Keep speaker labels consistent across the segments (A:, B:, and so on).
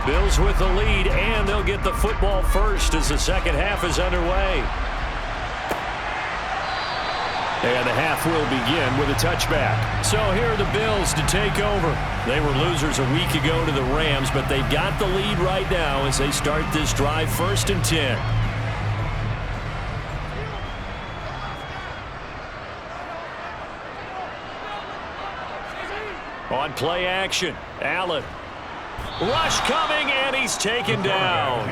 A: Bills with the lead, and they'll get the football first as the second half is underway. And the half will begin with a touchback. So here are the Bills to take over. They were losers a week ago to the Rams, but they've got the lead right now as they start this drive 1st and 10. On play action, Allen. Rush coming, and he's taken down.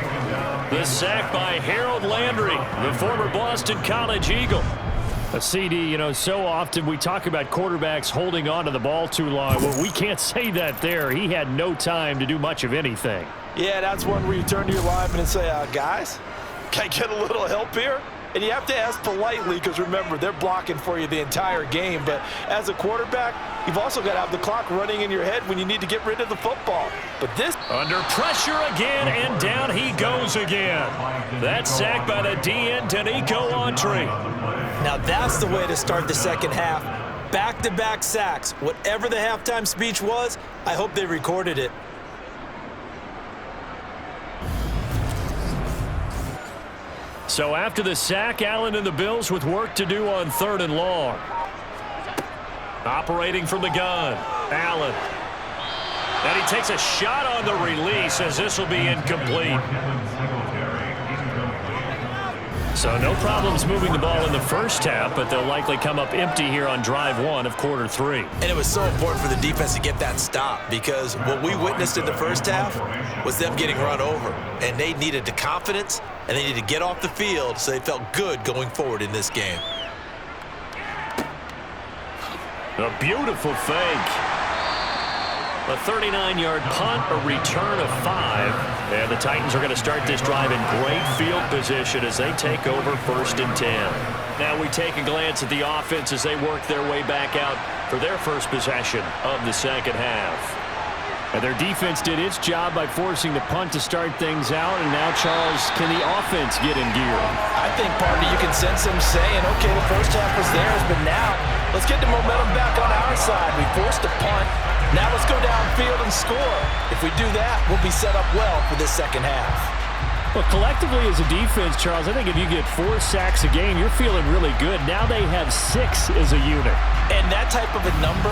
A: The sack by Harold Landry, the former Boston College Eagle. A CD, you know, so often we talk about quarterbacks holding on to the ball too long. Well, we can't say that there. He had no time to do much of anything.
B: Yeah, that's one where you turn to your lineman and say, guys, can I get a little help here? And you have to ask politely because, remember, they're blocking for you the entire game. But as a quarterback, you've also got to have the clock running in your head when you need to get rid of the football. But this...
A: Under pressure again, and down he goes again. That's sacked by the DN, Danico Autry.
B: Now that's the way to start the second half. Back-to-back sacks. Whatever the halftime speech was, I hope they recorded it.
A: So after the sack, Allen and the Bills with work to do on 3rd and long. Operating from the gun, Allen. And he takes a shot on the release as this will be incomplete. So no problems moving the ball in the first half, but they'll likely come up empty here on drive 1 of quarter 3.
B: And it was so important for the defense to get that stop because what we witnessed in the first half was them getting run over. And they needed the confidence, and they needed to get off the field so they felt good going forward in this game.
A: A beautiful fake. A 39-yard punt, a return of 5. And the Titans are going to start this drive in great field position as they take over 1st and 10. Now we take a glance at the offense as they work their way back out for their first possession of the second half. And their defense did its job by forcing the punt to start things out. And now, Charles, can the offense get in gear?
B: I think, partner, you can sense them saying, okay, the first half was theirs, but now let's get the momentum back on our side. We forced a punt. Now let's go downfield and score. If we do that, we'll be set up well for this second half.
A: Well, collectively as a defense, Charles, I think if you get 4 sacks a game, you're feeling really good. Now they have 6 as a unit.
B: And that type of a number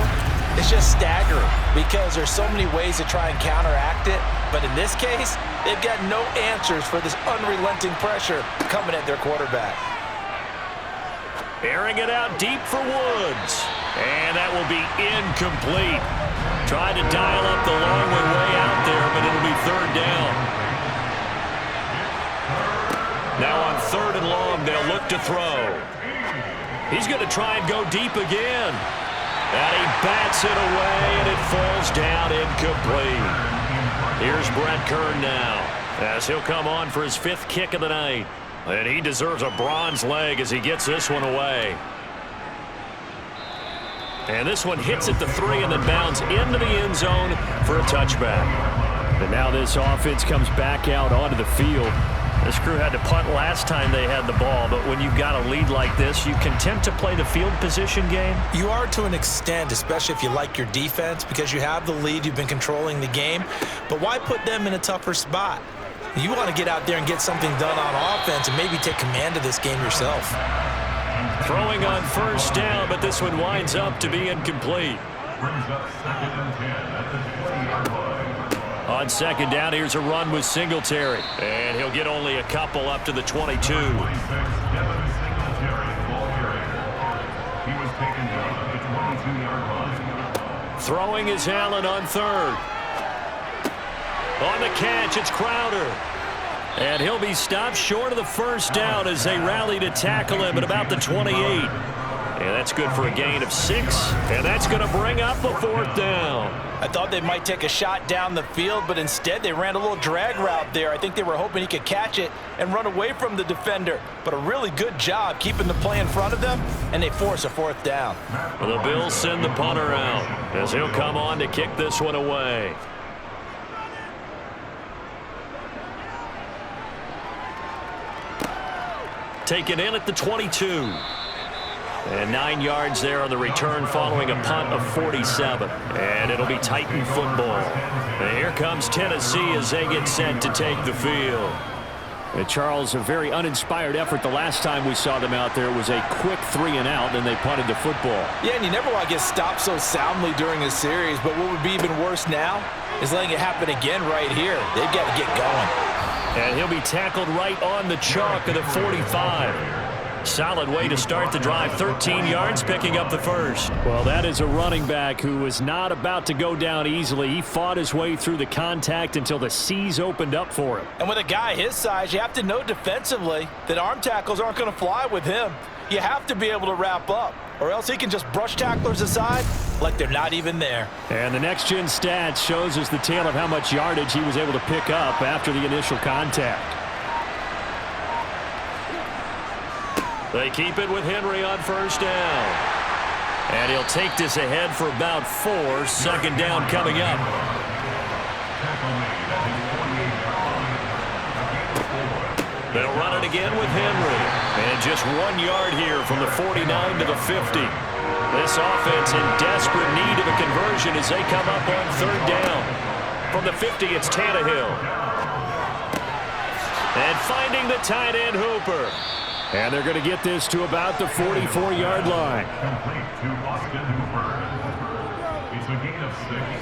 B: is just staggering because there's so many ways to try and counteract it. But in this case, they've got no answers for this unrelenting pressure coming at their quarterback.
A: Airing it out deep for Woods. And that will be incomplete. Tried to dial up the long way out there, but it'll be 3rd down. Now on 3rd and long, they'll look to throw. He's going to try and go deep again. And he bats it away, and it falls down incomplete. Here's Brett Kern now, as he'll come on for his 5th kick of the night. And he deserves a bronze leg as he gets this one away. And this one hits at the 3 and then bounds into the end zone for a touchback. And now this offense comes back out onto the field. This crew had to punt last time they had the ball, but when you've got a lead like this, you can attempt to play the field position game.
B: You are to an extent, especially if you like your defense, because you have the lead, you've been controlling the game. But why put them in a tougher spot? You want to get out there and get something done on offense and maybe take command of this game yourself.
A: Throwing on 1st down, but this one winds up to be incomplete. On 2nd down, here's a run with Singletary. And he'll get only a couple up to the 22. Throwing is Allen on 3rd. On the catch, it's Crowder. And he'll be stopped short of the 1st down as they rally to tackle him at about the 28. And that's good for a gain of 6. And that's going to bring up a 4th down.
B: I thought they might take a shot down the field, but instead they ran a little drag route there. I think they were hoping he could catch it and run away from the defender. But a really good job keeping the play in front of them, and they force a 4th down.
A: Well, the Bills send the punter out as he'll come on to kick this one away. Taken in at the 22. And 9 yards there on the return following a punt of 47. And it'll be Titan football. And here comes Tennessee as they get set to take the field.
C: And Charles, a very uninspired effort the last time we saw them out there. It was a quick 3-and-out, and they punted the football.
B: Yeah, and you never want to get stopped so soundly during a series, but what would be even worse now is letting it happen again right here. They've got to get going.
A: And he'll be tackled right on the chalk of the 45. Solid way to start the drive. 13 yards, picking up the first.
C: Well, that is a running back who was not about to go down easily. He fought his way through the contact until the seas opened up for him.
B: And with a guy his size, you have to know defensively that arm tackles aren't going to fly with him. You have to be able to wrap up, or else he can just brush tacklers aside like they're not even there.
C: And the next-gen stats shows us the tale of how much yardage he was able to pick up after the initial contact.
A: They keep it with Henry on first down. And he'll take this ahead for about 4. Second down coming up. They'll run it again with Henry. And just 1 yard here from the 49 to the 50. This offense in desperate need of a conversion as they come up on third down. From the 50, it's Tannehill. And finding the tight end Hooper.
C: And they're going to get this to about the 44-yard line.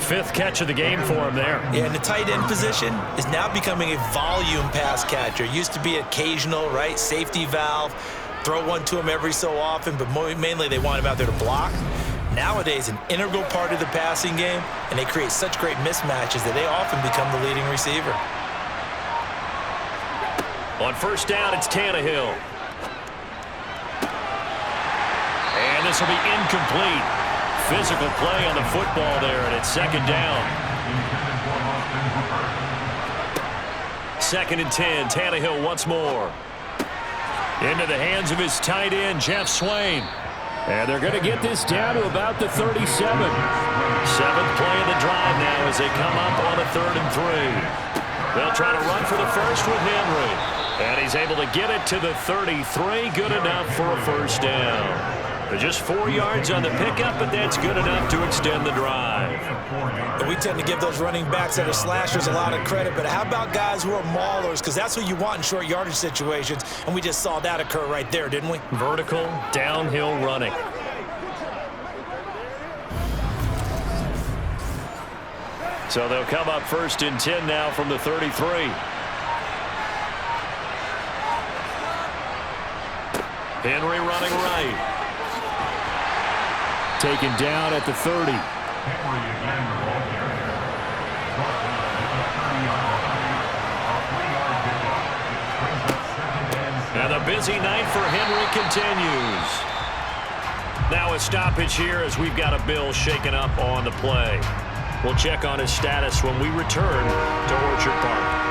A: 5th catch of the game for him there.
B: Yeah, and the tight end position is now becoming a volume pass catcher. Used to be occasional, right? Safety valve. Throw one to him every so often, but mainly they want him out there to block. Nowadays, an integral part of the passing game, and they create such great mismatches that they often become the leading receiver.
A: On first down, it's Tannehill. And this will be incomplete. Physical play on the football there, and it's second down. 2nd and 10. Tannehill once more. Into the hands of his tight end, Jeff Swain.
C: And they're going to get this down to about the 37.
A: 7th play of the drive now as they come up on a 3rd and 3. They'll try to run for the first with Henry. And he's able to get it to the 33. Good enough for a first down. Just 4 yards on the pickup, but that's good enough to extend the drive.
B: And we tend to give those running backs that are slashers a lot of credit, but how about guys who are maulers? Because that's who you want in short yardage situations, and we just saw that occur right there, didn't we?
A: Vertical, downhill running. So they'll come up 1st and 10 now from the 33. Henry running right.
C: Taken down at the 30.
A: And the busy night for Henry continues. Now a stoppage here as we've got a Bill shaken up on the play. We'll check on his status when we return to Orchard Park.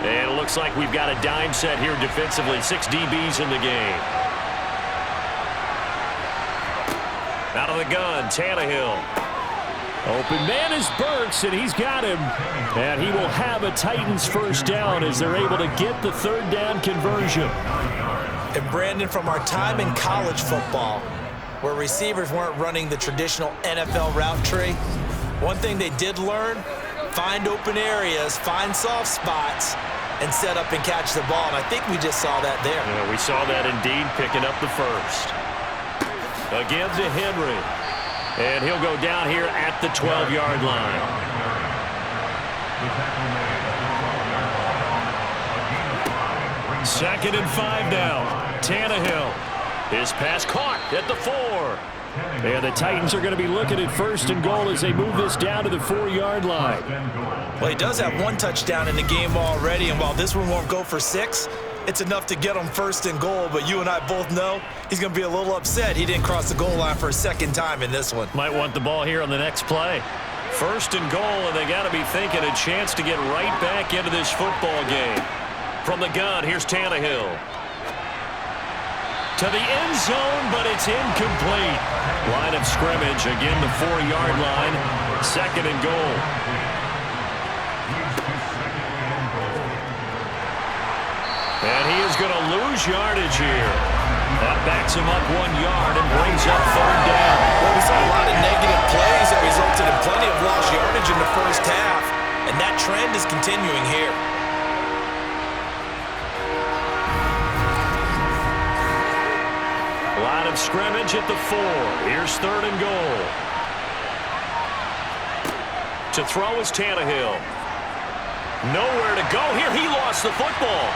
A: And it looks like we've got a dime set here defensively. 6 DBs in the game. Out of the gun, Tannehill.
C: Open man is Burks, and he's got him. And he will have a Titans first down as they're able to get the 3rd down conversion.
B: And Brandon, from our time in college football, where receivers weren't running the traditional NFL route tree, one thing they did learn, find open areas, find soft spots, and set up and catch the ball. And I think we just saw that there.
A: Yeah, we saw that indeed, picking up the first. Again to Henry. And he'll go down here at the 12-yard line. Second and 5 now. Tannehill. His pass caught at the 4.
C: And the Titans are going to be looking at 1st and goal as they move this down to the 4-yard line.
B: Well, he does have 1 touchdown in the game already, and while this one won't go for 6, it's enough to get him 1st and goal. But you and I both know he's going to be a little upset he didn't cross the goal line for a 2nd time in this one.
A: Might want the ball here on the next play. 1st and goal, and they got to be thinking a chance to get right back into this football game. From the gun, here's Tannehill.
C: to the end zone, but it's incomplete. Line of scrimmage, again the 4-yard line. 2nd and goal. And he is going to lose yardage here. That backs him up 1 yard and brings up 3rd down.
B: Well, we saw a lot of negative plays that resulted in plenty of lost yardage in the first half, and that trend is continuing here.
C: Line of scrimmage at the 4. Here's 3rd and goal. To throw is Tannehill. Nowhere to go here. He lost the football.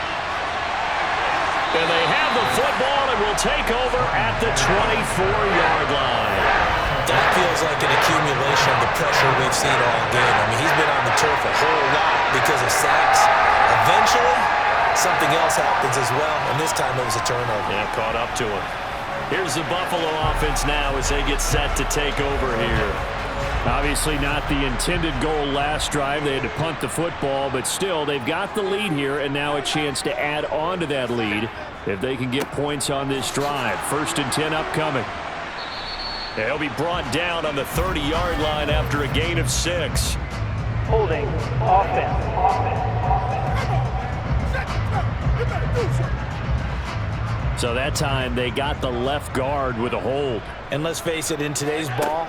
C: And they have the football and will take over at the 24-yard line.
B: That feels like an accumulation of the pressure we've seen all game. I mean, he's been on the turf a whole lot because of sacks. Eventually, something else happens as well, and this time it was a turnover.
C: Yeah, caught up to him. Here's the Buffalo offense now as they get set to take over here. Obviously not the intended goal last drive. They had to punt the football, but still, they've got the lead here, and now a chance to add on to that lead if they can get points on this drive. 1st and 10 upcoming. He'll be brought down on the 30-yard line after a gain of 6.
D: Holding offense.
C: So that time they got the left guard with a hold.
B: And let's face it, in today's ball,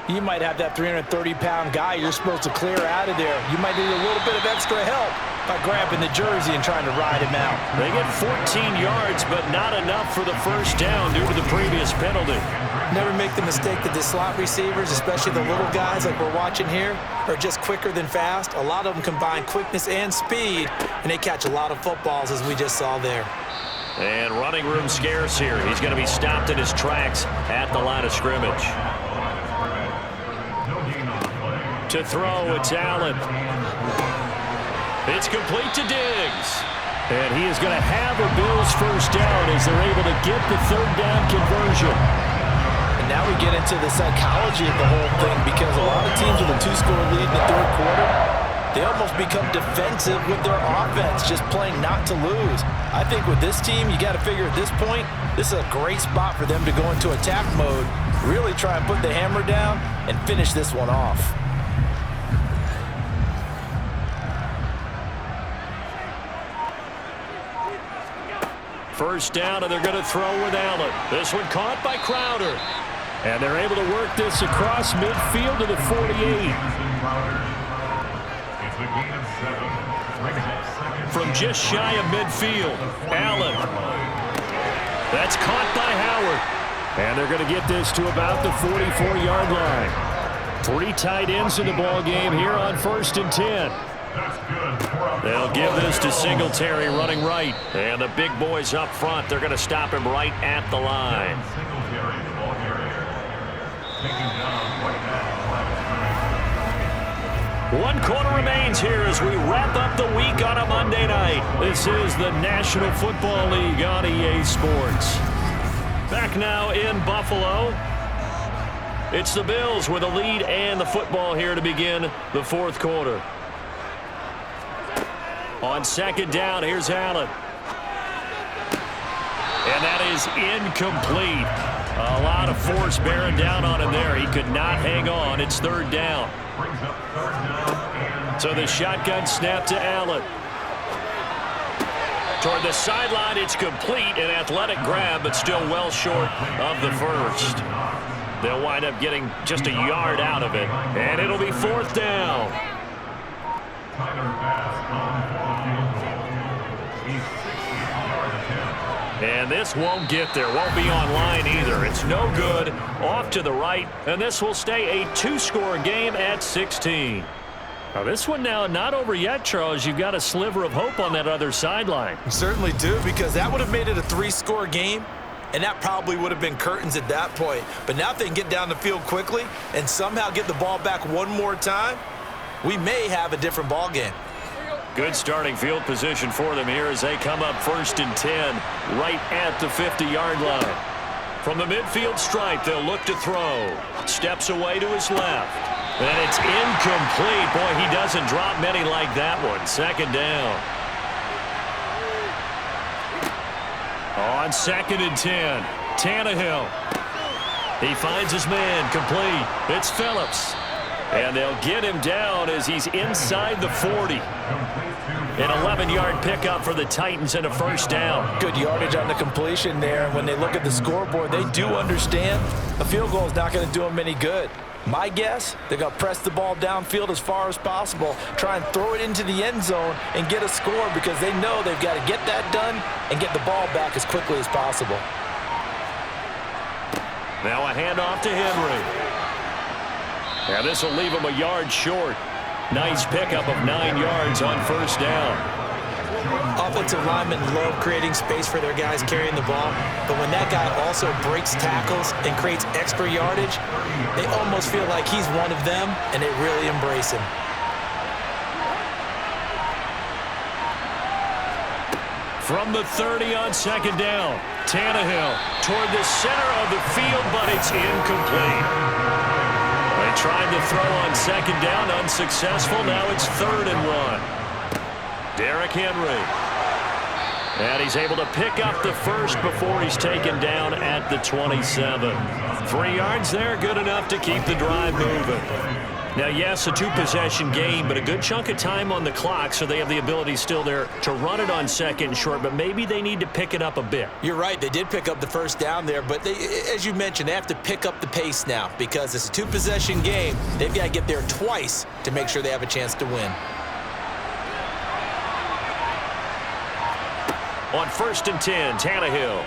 B: you might have that 330-pound guy you're supposed to clear out of there. You might need a little bit of extra help by grabbing the jersey and trying to ride him out.
C: They get 14 yards, but not enough for the 1st down due to the previous penalty.
B: Never make the mistake that the slot receivers, especially the little guys like we're watching here, are just quicker than fast. A lot of them combine quickness and speed, and they catch a lot of footballs, as we just saw there.
C: And running room scarce here. He's going to be stopped in his tracks at the line of scrimmage. To throw, it's Allen. It's complete to Diggs. And he is going to have a Bills 1st down as they're able to get the 3rd down conversion.
B: And now we get into the psychology of the whole thing, because a lot of teams with a 2-score lead in the 3rd quarter, they almost become defensive with their offense, just playing not to lose. I think with this team, you got to figure at this point, this is a great spot for them to go into attack mode, really try and put the hammer down and finish this one off.
C: 1st down, and they're going to throw with Allen. This one caught by Crowder. And they're able to work this across midfield to the 48. From just shy of midfield, Allen. That's caught by Howard. And they're going to get this to about the 44-yard line. 3 tight ends in the ball game here on 1st and 10. They'll give this to Singletary running right. And the big boys up front, they're going to stop him right at the line. One quarter remains here as we wrap up the week on a Monday night. This is the National Football League on EA Sports. Back now in Buffalo. It's the Bills with a lead and the football here to begin the 4th quarter. On 2nd down, here's Allen. And that is incomplete. A lot of force bearing down on him there. He could not hang on. It's 3rd down. So the shotgun snap to Allen. Toward the sideline, it's complete. An athletic grab, but still well short of the 1st. They'll wind up getting just a yard out of it. And it'll be 4th down. And this won't get there. Won't be online either. It's no good. Off to the right. And this will stay a 2-score game at 16. Now this one now not over yet, Charles. You've got a sliver of hope on that other sideline.
B: You certainly do, because that would have made it a 3-score game, and that probably would have been curtains at that point. But now if they can get down the field quickly and somehow get the ball back one more time, we may have a different ball game.
C: Good starting field position for them here as they come up 1st and 10 right at the 50-yard line. From the midfield stripe, they'll look to throw. Steps away to his left. And it's incomplete. Boy, he doesn't drop many like that one. 2nd down. On On 2nd and 10, Tannehill. He finds his man, complete. It's Phillips. And they'll get him down as he's inside the 40. An 11-yard pickup for the Titans and a first down.
B: Good yardage on the completion there. When they look at the scoreboard, they do understand a field goal is not going to do them any good. My guess, they're going to press the ball downfield as far as possible, try and throw it into the end zone and get a score because they know they've got to get that done and get the ball back as quickly as possible.
C: Now a handoff to Henry. Now this will leave him a yard short. Nice pickup of 9 yards on first down.
E: Offensive linemen love creating space for their guys carrying the ball, but when that guy also breaks tackles and creates extra yardage, they almost feel like he's one of them, and they really embrace him.
C: From the 30 on 2nd down, Tannehill toward the center of the field, but it's incomplete. They tried to throw on 2nd down, unsuccessful. Now it's 3rd and 1. Derrick Henry. And he's able to pick up the first before he's taken down at the 27. 3 yards there, good enough to keep the drive moving. Now, yes, a 2-possession game, but a good chunk of time on the clock, so they have the ability still there to run it on 2nd and short, but maybe they need to pick it up a bit.
E: You're right. They did pick up the first down there, but as you mentioned, they have to pick up the pace now because it's a 2-possession game. They've got to get there twice to make sure they have a chance to win.
C: On 1st and 10, Tannehill.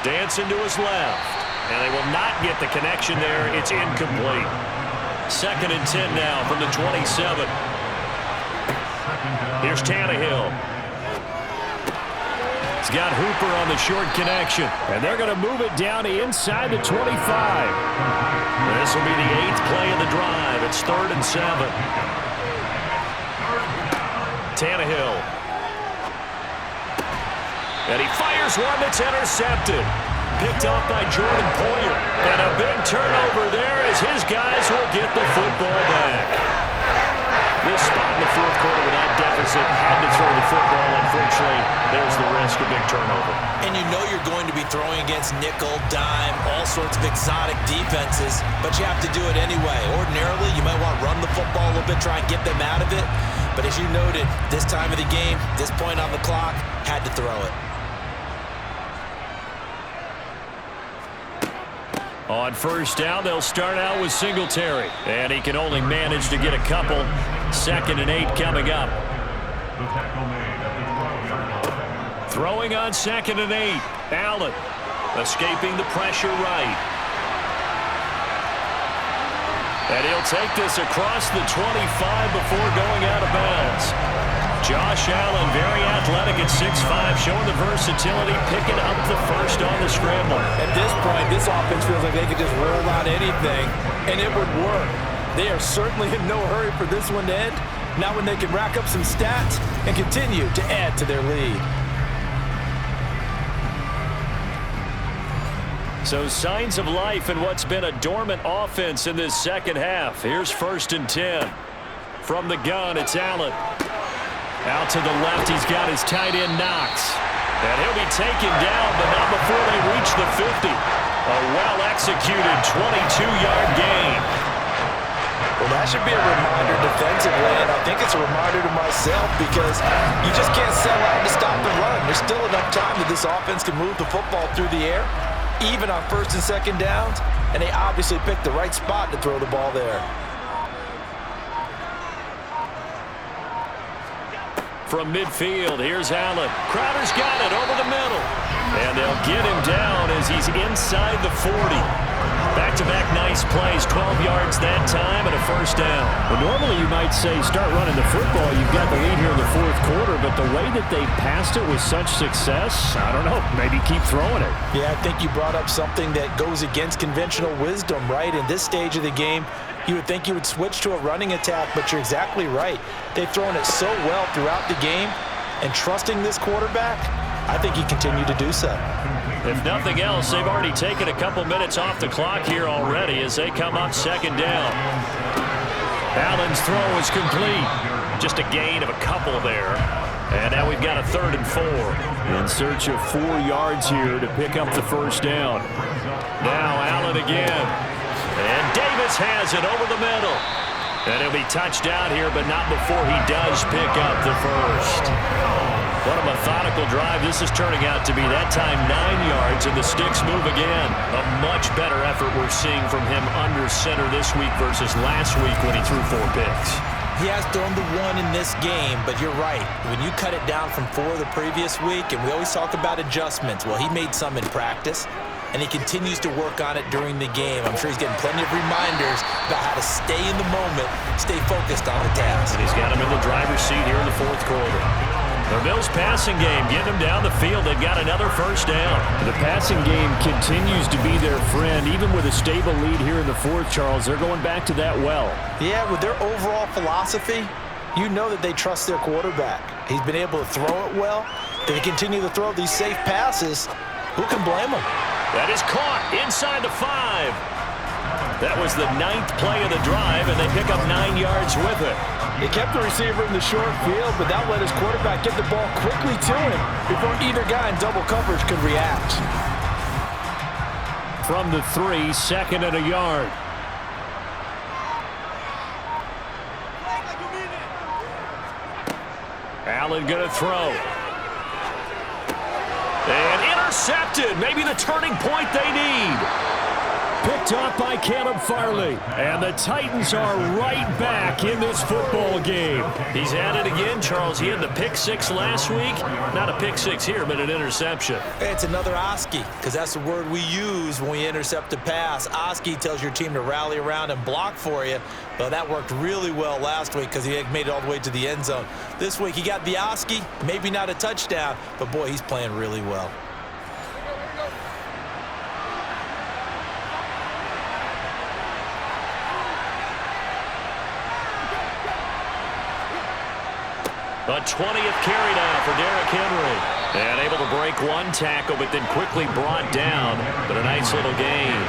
C: Dancing to his left. And they will not get the connection there. It's incomplete. 2nd and 10 now from the 27. Here's Tannehill. He's got Hooper on the short connection. And they're going to move it down inside the 25. This will be the 8th play of the drive. It's 3rd and 7. Tannehill. And he fires one that's intercepted. Picked off by Jordan Poyer. And a big turnover there as his guys will get the football back. This spot in the 4th quarter with that deficit had to throw the football. Unfortunately, there's the risk of big turnover.
E: And you know you're going to be throwing against nickel, dime, all sorts of exotic defenses, but you have to do it anyway. Ordinarily, you might want to run the football a little bit, try and get them out of it. But as you noted, this time of the game, this point on the clock, had to throw it.
C: On first down, they'll start out with Singletary. And he can only manage to get a couple. 2nd and 8 coming up. Throwing on 2nd and 8. Allen escaping the pressure right. And he'll take this across the 25 before going out of bounds. Josh Allen, very athletic at 6'5", showing the versatility, picking up the first on the scramble.
B: At this point, this offense feels like they could just roll out anything, and it would work. They are certainly in no hurry for this one to end. Now when they can rack up some stats and continue to add to their lead.
C: So signs of life in what's been a dormant offense in this second half. Here's 1st and 10. From the gun, it's Allen. Out to the left, he's got his tight end Knox. And he'll be taken down, but not before they reach the 50. A well-executed 22-yard gain.
B: Well, that should be a reminder defensively, and I think it's a reminder to myself because you just can't sell out to stop the run. There's still enough time that this offense can move the football through the air, even on 1st and 2nd downs, and they obviously picked the right spot to throw the ball there.
C: From midfield, here's Allen. Crowder's got it over the middle. And they'll get him down as he's inside the 40. Back-to-back nice plays, 12 yards that time and a first down.
F: Well, normally you might say start running the football. You've got the lead here in the 4th quarter, but the way that they passed it with such success, I don't know, maybe keep throwing it.
B: Yeah, I think you brought up something that goes against conventional wisdom, right? In this stage of the game, you would think you would switch to a running attack, but you're exactly right. They've thrown it so well throughout the game, and trusting this quarterback, I think he continued to do so.
C: If nothing else, they've already taken a couple minutes off the clock here already as they come up 2nd down. Allen's throw is complete. Just a gain of a couple there.
A: And now we've got a 3rd and 4.
C: In search of 4 yards here to pick up the first down.
A: Now Allen again. And Davis has it over the middle. And he'll be touched down here, but not before he does pick up the first. What a methodical drive this is turning out to be. That time 9 yards, and the sticks move again. A much better effort we're seeing from him under center this week versus last week when he threw 4 picks.
E: He has thrown the 1 in this game, but you're right. When you cut it down from 4 the previous week, and we always talk about adjustments, well, he made some in practice, and he continues to work on it during the game. I'm sure he's getting plenty of reminders about how to stay in the moment, stay focused on the task.
A: And he's got him in the driver's seat here in the 4th quarter. The Bills' passing game getting them down the field. They've got another first down.
C: The passing game continues to be their friend. Even with a stable lead here in the 4th, Charles, they're going back to that well.
B: Yeah, with their overall philosophy, you know that they trust their quarterback. He's been able to throw it well. They continue to throw these safe passes. Who can blame them?
A: That is caught inside the 5. That was the 9th play of the drive, and they pick up 9 yards with it.
B: They kept the receiver in the short field, but that let his quarterback get the ball quickly to him before either guy in double coverage could react.
C: From the 3, 2nd and a yard.
A: Allen going to throw. And intercepted. Maybe the turning point they need.
C: Picked off by Caleb Farley. And the Titans are right back in this football game.
A: He's at it again, Charles. He had the pick 6 last week. Not a pick 6 here, but an interception.
E: It's another Oski, because that's the word we use when we intercept a pass. Oski tells your team to rally around and block for you. Well, that worked really well last week because he made it all the way to the end zone. This week he got the Oski, maybe not a touchdown, but boy, he's playing really well.
A: A 20th carry now for Derrick Henry. And able to break 1 tackle, but then quickly brought down. But a nice little gain.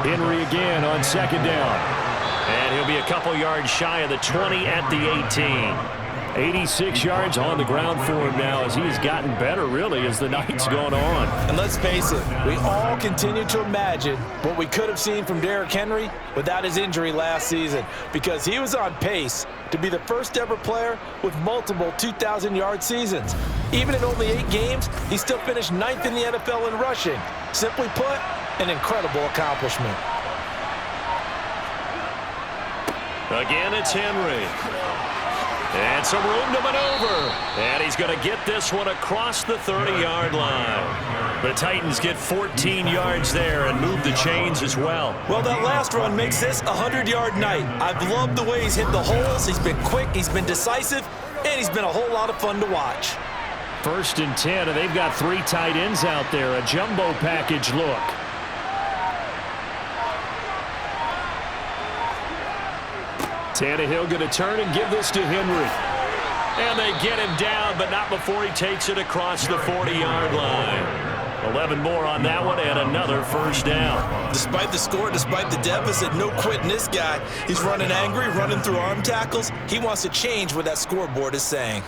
C: Henry again on 2nd down.
A: And he'll be a couple yards shy of the 20 at the 18.
C: 86 yards on the ground for him now as he's gotten better, really, as the night's gone on.
B: And let's face it, we all continue to imagine what we could have seen from Derrick Henry without his injury last season, because he was on pace to be the first ever player with multiple 2,000-yard seasons. Even in only 8 games, he still finished 9th in the NFL in rushing. Simply put, an incredible accomplishment.
A: Again, it's Henry. And some room to maneuver. And he's going to get this one across the 30-yard line. The Titans get 14 yards there and move the chains as well.
E: Well, that last run makes this a 100-yard night. I've loved the way he's hit the holes. He's been quick, he's been decisive, and he's been a whole lot of fun to watch.
C: 1st and 10, and they've got 3 tight ends out there. A jumbo package look.
A: Tannehill going to turn and give this to Henry. And they get him down, but not before he takes it across the 40-yard line. 11 more on that one, and another first down.
E: Despite the score, despite the deficit, no quitting this guy. He's running angry, running through arm tackles. He wants to change what that scoreboard is saying.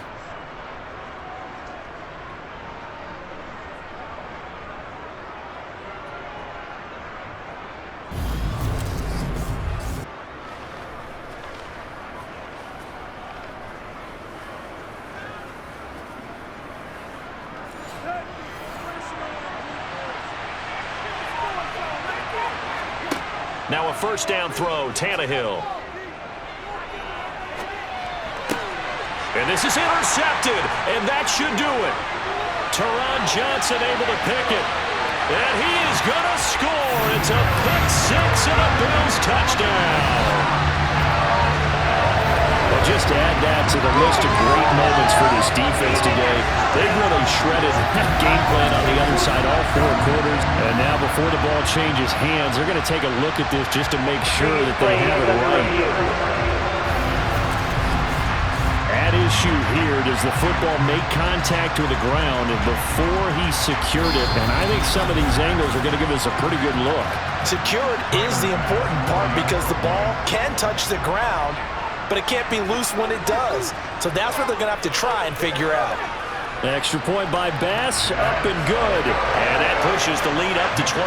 A: Now a first down throw, Tannehill. And this is intercepted, and that should do it. Teron Johnson able to pick it. And he is going to score. It's a pick 6 and a Bills touchdown.
C: Well, just add that to the list of great moments for this defense today. They've really shredded that game plan on the other side all 4 quarters. And now before the ball changes hands, they're going to take a look at this just to make sure that they have it right. At his issue here. Does the football make contact with the ground before he secured it? And I think some of these angles are going to give us a pretty good look.
B: Secured is the important part because the ball can touch the ground, but it can't be loose when it does. So that's what they're going to have to try and figure out.
C: Extra point by Bass, up and good.
A: And that pushes the lead up to 23.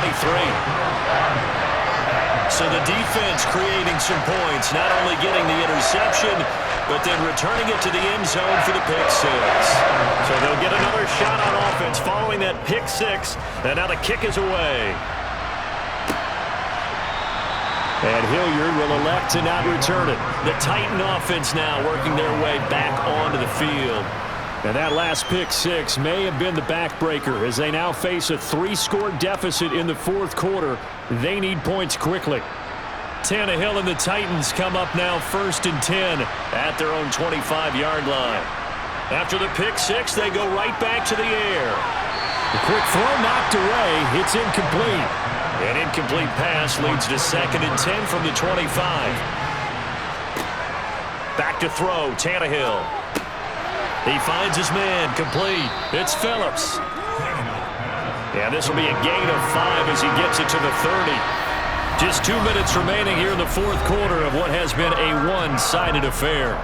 A: So the defense creating some points, not only getting the interception, but then returning it to the end zone for the pick six. So they'll get another shot on offense following that pick six, and now the kick is away.
C: And Hilliard will elect to not return it.
A: The Titan offense now working their way back onto the field.
C: And that last pick six may have been the backbreaker as they now face a 3-score deficit in the fourth quarter. They need points quickly.
A: Tannehill and the Titans come up now 1st and 10 at their own 25-yard line. After the pick six, they go right back to the air.
C: The quick throw knocked away. It's incomplete.
A: An incomplete pass leads to 2nd and 10 from the 25. Back to throw, Tannehill. He finds his man, complete. It's Phillips. Yeah, this will be a gain of 5 as he gets it to the 30. Just 2 minutes remaining here in the fourth quarter of what has been a one-sided affair.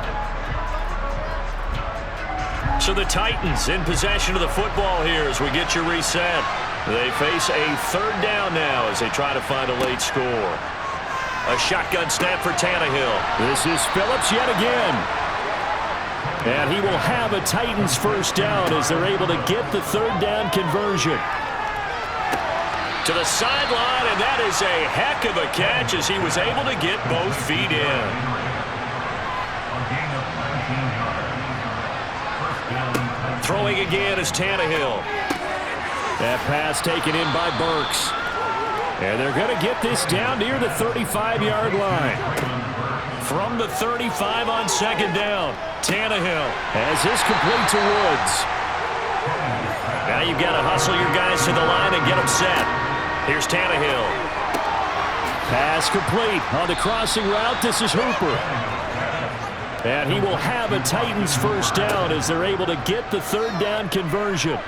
A: So the Titans in possession of the football here as we get you reset. They face a 3rd down now as they try to find a late score. A shotgun snap for Tannehill.
C: This is Phillips yet again. And he will have a Titans first down as they're able to get the 3rd down conversion.
A: To the sideline, and that is a heck of a catch as he was able to get both feet in. Throwing again is Tannehill.
C: That pass taken in by Burks. And they're going to get this down near the 35-yard line.
A: From the 35 on 2nd down, Tannehill
C: has this complete to Woods.
A: Now you've got to hustle your guys to the line and get them set. Here's Tannehill.
C: Pass complete on the crossing route. This is Hooper. And he will have a Titans first down as they're able to get the 3rd down conversion.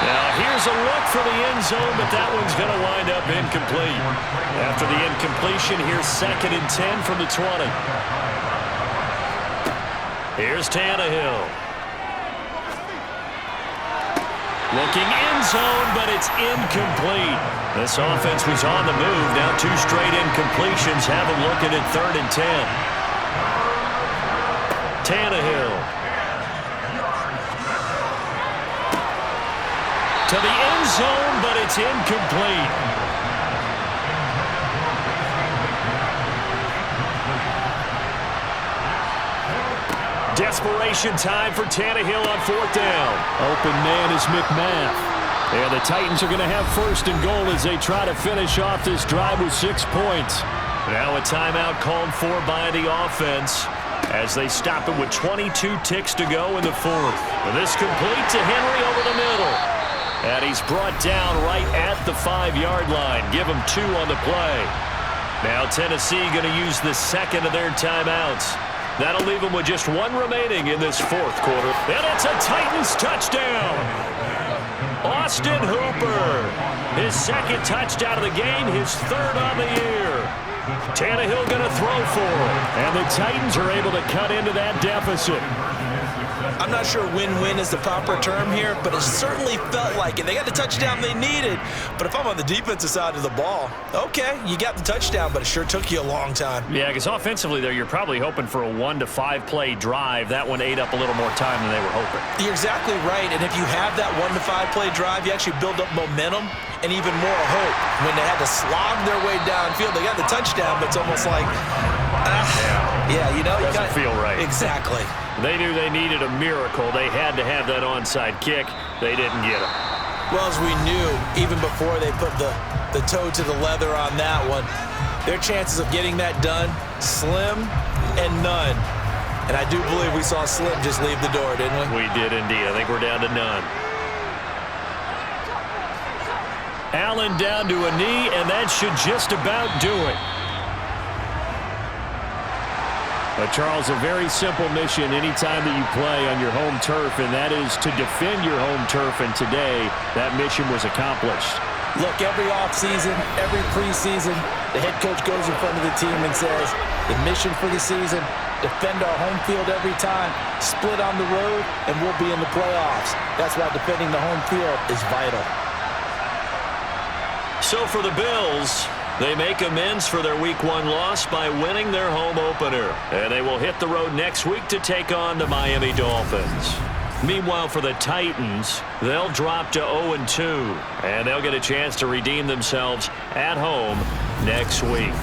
A: Now here's a look for the end zone, but that one's going to wind up incomplete. After the incompletion, here's 2nd and 10 from the 20. Here's Tannehill. Looking end zone, but it's incomplete. This offense was on the move. Now 2 straight incompletions have them looking at 3rd and 10. Tannehill. To the end zone, but it's incomplete. Desperation time for Tannehill on 4th down.
C: Open man is McMath. And the Titans are going to have 1st and goal as they try to finish off this drive with 6 points.
A: Now a timeout called for by the offense as they stop it with 22 ticks to go in the 4th. This complete to Henry over the middle. And he's brought down right at the 5-yard line. Give him 2 on the play. Now Tennessee going to use the 2nd of their timeouts. That'll leave them with just 1 remaining in this 4th quarter. And it's a Titans touchdown. Austin Hooper. His 2nd touchdown of the game, his 3rd on the year. Tannehill going to throw for him.
C: And the Titans are able to cut into that deficit.
E: I'm not sure win-win is the proper term here, but it certainly felt like it. They got the touchdown they needed, but if I'm on the defensive side of the ball, okay, you got the touchdown, but it sure took you a long time.
A: Yeah, because offensively there, you're probably hoping for a 1 to 5 play drive. That one ate up a little more time than they were hoping.
E: You're exactly right, and if you have that 1 to 5 play drive, you actually build up momentum and even more hope. When they had to slog their way downfield, they got the touchdown, but it's almost like, yeah, you know,
A: doesn't feel right.
E: Exactly.
A: They knew they needed a miracle. They had to have that onside kick. They didn't get it.
E: Well, as we knew, even before they put the toe to the leather on that one, their chances of getting that done, slim and none. And I do believe we saw Slim just leave the door, didn't we?
A: We did indeed. I think we're down to none. Allen down to a knee, and that should just about do it.
C: Charles, a very simple mission anytime that you play on your home turf, and that is to defend your home turf, and today that mission was accomplished.
E: Look, every offseason, every preseason, the head coach goes in front of the team and says, the mission for the season, defend our home field every time, split on the road, and we'll be in the playoffs. That's why defending the home field is vital.
A: So for the Bills, they make amends for their Week 1 loss by winning their home opener. And they will hit the road next week to take on the Miami Dolphins. Meanwhile, for the Titans, they'll drop to 0-2, and they'll get a chance to redeem themselves at home next week.